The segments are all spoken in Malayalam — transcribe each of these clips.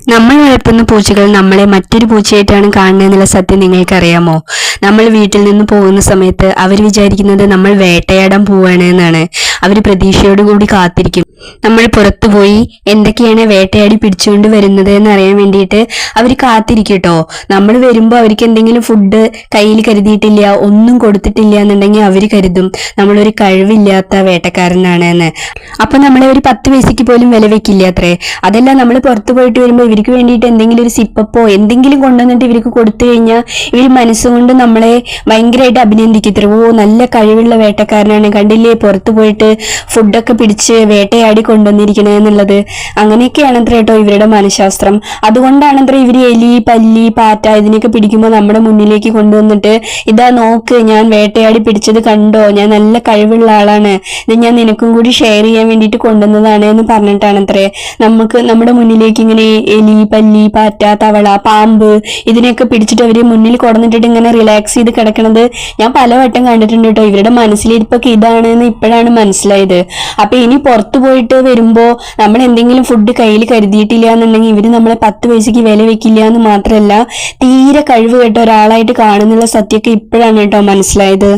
നമ്മൾ വളർത്തുന്ന പൂച്ചകൾ നമ്മളെ മറ്റൊരു പൂച്ചയായിട്ടാണ് കാണുന്നതെന്നുള്ള സത്യം നിങ്ങൾക്കറിയാമോ? നമ്മൾ വീട്ടിൽ നിന്ന് പോകുന്ന സമയത്ത് അവർ വിചാരിക്കുന്നത് നമ്മൾ വേട്ടയാടാൻ പോവാണ് എന്നാണ്. അവർ പ്രതീക്ഷയോടുകൂടി കാത്തിരിക്കും. നമ്മൾ പുറത്തുപോയി എന്തൊക്കെയാണ് വേട്ടയാടി പിടിച്ചുകൊണ്ട് വരുന്നത് എന്നറിയാൻ വേണ്ടിയിട്ട് അവർ കാത്തിരിക്കട്ടോ. നമ്മൾ വരുമ്പോൾ അവർക്ക് എന്തെങ്കിലും ഫുഡ് കയ്യിൽ കരുതിയിട്ടില്ല, ഒന്നും കൊടുത്തിട്ടില്ല എന്നുണ്ടെങ്കിൽ അവർ കരുതും നമ്മളൊരു കഴിവില്ലാത്ത വേട്ടക്കാരനാണ് എന്ന്. അപ്പൊ നമ്മളെ ഒരു 10 പൈസയ്ക്ക് പോലും വില വെക്കില്ല അത്രേ. അതല്ല, നമ്മൾ പുറത്തു പോയിട്ട് വരുമ്പോൾ ഇവർക്ക് വേണ്ടിയിട്ട് എന്തെങ്കിലും ഒരു സിപ്പപ്പോ എന്തെങ്കിലും കൊണ്ടുവന്നിട്ട് ഇവർക്ക് കൊടുത്തു കഴിഞ്ഞാൽ ഇവർ മനസ്സുകൊണ്ട് നമ്മളെ ഭയങ്കരമായിട്ട് അഭിനന്ദിക്കത്രേ. ഓ, നല്ല കഴിവുള്ള വേട്ടക്കാരനാണ്, കണ്ടില്ലേ പുറത്തു പോയിട്ട് ഫുഡൊക്കെ പിടിച്ച് വേട്ടയാടി കൊണ്ടുവന്നിരിക്കണേ എന്നുള്ളത്. അങ്ങനെയൊക്കെയാണത്ര കേട്ടോ ഇവരുടെ മനഃശാസ്ത്രം. അതുകൊണ്ടാണത്ര ഇവർ എലി, പല്ലി, പാറ്റ ഇതിനൊക്കെ പിടിക്കുമ്പോൾ നമ്മുടെ മുന്നിലേക്ക് കൊണ്ടുവന്നിട്ട് ഇതാ നോക്ക്, ഞാൻ വേട്ടയാടി പിടിച്ചത് കണ്ടോ, ഞാൻ നല്ല കഴിവുള്ള ആളാണ്, ഇത് ഞാൻ നിനക്കും കൂടി ഷെയർ ചെയ്യാൻ വേണ്ടിയിട്ട് കൊണ്ടുവന്നതാണ് എന്ന് പറഞ്ഞിട്ടാണത്രേ നമുക്ക് നമ്മുടെ മുന്നിലേക്ക് ഇങ്ങനെ എലി, പല്ലി, പാറ്റ, തവള, പാമ്പ് ഇതിനെയൊക്കെ പിടിച്ചിട്ട് അവര് മുന്നിൽ കൊടന്നിട്ടിട്ട് ഇങ്ങനെ റിലാക്സ് ചെയ്ത് കിടക്കണത് ഞാൻ പലവട്ടം കണ്ടിട്ടുണ്ട് കേട്ടോ. ഇവരുടെ മനസ്സിലിരിപ്പൊക്കെ ഇതാണെന്ന് ഇപ്പോഴാണ് മനസ്സിലായത്. അപ്പൊ ഇനി പുറത്തു പോയിട്ട് വരുമ്പോ നമ്മൾ എന്തെങ്കിലും ഫുഡ് കയ്യിൽ കരുതിയിട്ടില്ല എന്നുണ്ടെങ്കിൽ ഇവര് നമ്മളെ 10 പൈസക്ക് വില വെക്കില്ല എന്ന് മാത്രമല്ല തീരെ കഴിവ് കേട്ട ഒരാളായിട്ട് കാണുന്നുള്ള സത്യമൊക്കെ ഇപ്പോഴാണ് കേട്ടോ മനസ്സിലായത്.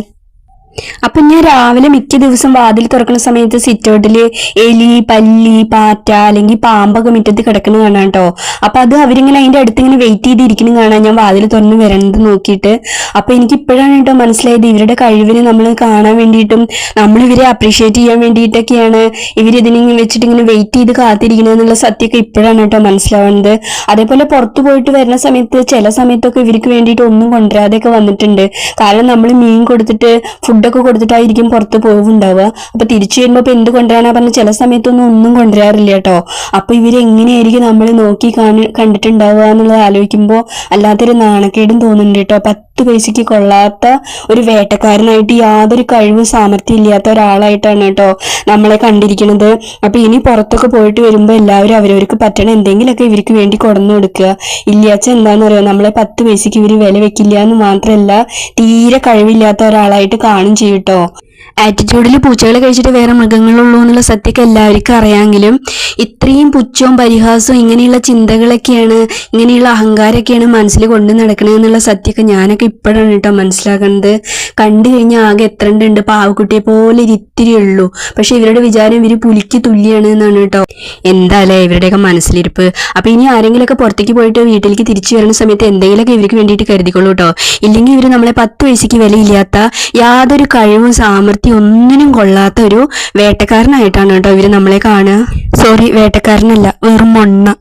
അപ്പൊ ഞാൻ രാവിലെ മിക്ക ദിവസം വാതിൽ തുറക്കുന്ന സമയത്ത് സിറ്റൗട്ടില് എലി, പല്ലി, പാറ്റ അല്ലെങ്കിൽ പാമ്പൊക്കെ മുറ്റത്ത് കിടക്കുന്നത് കാണാം കേട്ടോ. അപ്പൊ അത് അവരിങ്ങനെ അതിന്റെ അടുത്ത് ഇങ്ങനെ വെയിറ്റ് ചെയ്തിരിക്കണം കാണാൻ ഞാൻ വാതിൽ തുറന്ന് വരണത് നോക്കിയിട്ട്. അപ്പൊ എനിക്ക് ഇപ്പോഴാണ് കേട്ടോ മനസ്സിലായത് ഇവരുടെ കഴിവിനെ നമ്മൾ കാണാൻ വേണ്ടിയിട്ടും നമ്മൾ ഇവരെ അപ്രീഷിയേറ്റ് ചെയ്യാൻ വേണ്ടിയിട്ടൊക്കെയാണ് ഇവരിതിനെ വെച്ചിട്ട് ഇങ്ങനെ വെയിറ്റ് ചെയ്ത് കാത്തിരിക്കുന്നത് എന്നുള്ള സത്യമൊക്കെ ഇപ്പോഴാണ് കേട്ടോ മനസ്സിലാവുന്നത്. അതേപോലെ പുറത്തു പോയിട്ട് വരുന്ന സമയത്ത് ചില സമയത്തൊക്കെ ഇവർക്ക് വേണ്ടിയിട്ട് ഒന്നും കൊണ്ടുവരാതെയൊക്കെ വന്നിട്ടുണ്ട്. കാരണം നമ്മൾ മീൻ കൊടുത്തിട്ട് ഫുഡൊക്കെ കൊടുത്തിട്ടായിരിക്കും പുറത്ത് പോവുണ്ടാവുക. അപ്പൊ തിരിച്ചു വരുമ്പോ ഇപ്പൊ എന്ത് കൊണ്ടുവരാനാ പറഞ്ഞ ചില സമയത്തൊന്നും ഒന്നും കൊണ്ടുവരാറില്ല കേട്ടോ. അപ്പൊ ഇവരെങ്ങനെയായിരിക്കും നമ്മൾ നോക്കി കണ്ടിട്ടുണ്ടാവുക എന്നുള്ളത് ആലോചിക്കുമ്പോ അല്ലാത്തൊരു നാണക്കേടും തോന്നുന്നുണ്ട് കേട്ടോ. 10 പൈസക്ക് കൊള്ളാത്ത ഒരു വേട്ടക്കാരനായിട്ട് യാതൊരു കഴിവും സാമർഥ്യം ഇല്ലാത്ത ഒരാളായിട്ടാണ് കേട്ടോ നമ്മളെ കണ്ടിരിക്കുന്നത്. അപ്പൊ ഇനി പുറത്തൊക്കെ പോയിട്ട് വരുമ്പോ എല്ലാവരും അവരവർക്ക് പറ്റണ എന്തെങ്കിലുമൊക്കെ ഇവർക്ക് വേണ്ടി കൊടന്നു കൊടുക്കുക. ഇല്ലാച്ച എന്താന്ന് പറയുക, നമ്മളെ 10 പൈസക്ക് ഇവര് വില വെക്കില്ല എന്ന് മാത്രമല്ല തീരെ കഴിവില്ലാത്ത ഒരാളായിട്ട് കാണും ചെയ്യൂട്ടോ. ആറ്റിറ്റ്യൂഡിൽ പൂച്ചകളെ കഴിച്ചിട്ട് വേറെ മൃഗങ്ങളുള്ളൂ എന്നുള്ള സത്യമൊക്കെ എല്ലാവർക്കും അറിയാമെങ്കിലും ഇത്രയും പുച്ഛവും പരിഹാസവും ഇങ്ങനെയുള്ള ചിന്തകളൊക്കെയാണ്, ഇങ്ങനെയുള്ള അഹങ്കാരമൊക്കെയാണ് മനസ്സിൽ കൊണ്ടു നടക്കണത് എന്നുള്ള സത്യമൊക്കെ ഞാനൊക്കെ ഇപ്പോഴാണ് കേട്ടോ മനസ്സിലാക്കുന്നത്. കണ്ടു കഴിഞ്ഞാൽ ആകെ എത്ര ഉണ്ട്, പാവക്കുട്ടിയെ പോലെ ഇത്തിരി ഉള്ളൂ. പക്ഷെ ഇവരുടെ വിചാരം ഇവര് പുലിക്ക് തുല്യാണ് എന്നാണ് കേട്ടോ. എന്താല്ലേ ഇവരുടെയൊക്കെ മനസ്സിലിരിപ്പ്. അപ്പൊ ഇനി ആരെങ്കിലുമൊക്കെ പുറത്തേക്ക് പോയിട്ട് വീട്ടിലേക്ക് തിരിച്ചു വരുന്ന സമയത്ത് എന്തെങ്കിലുമൊക്കെ ഇവർക്ക് വേണ്ടിയിട്ട് കരുതിക്കൊള്ളൂ കേട്ടോ. ഇല്ലെങ്കിൽ ഇവര് നമ്മളെ 10 പൈസക്ക് വിലയില്ലാത്ത യാതൊരു കഴിവും സാമർഥ്യം ഒന്നിനും കൊള്ളാത്ത ഒരു വേട്ടക്കാരനായിട്ടാണ് കേട്ടോ ഇവര് നമ്മളെ കാണുക. സോറി, വേട്ടക്കാരനല്ല, വെറും മൊണ്ണ.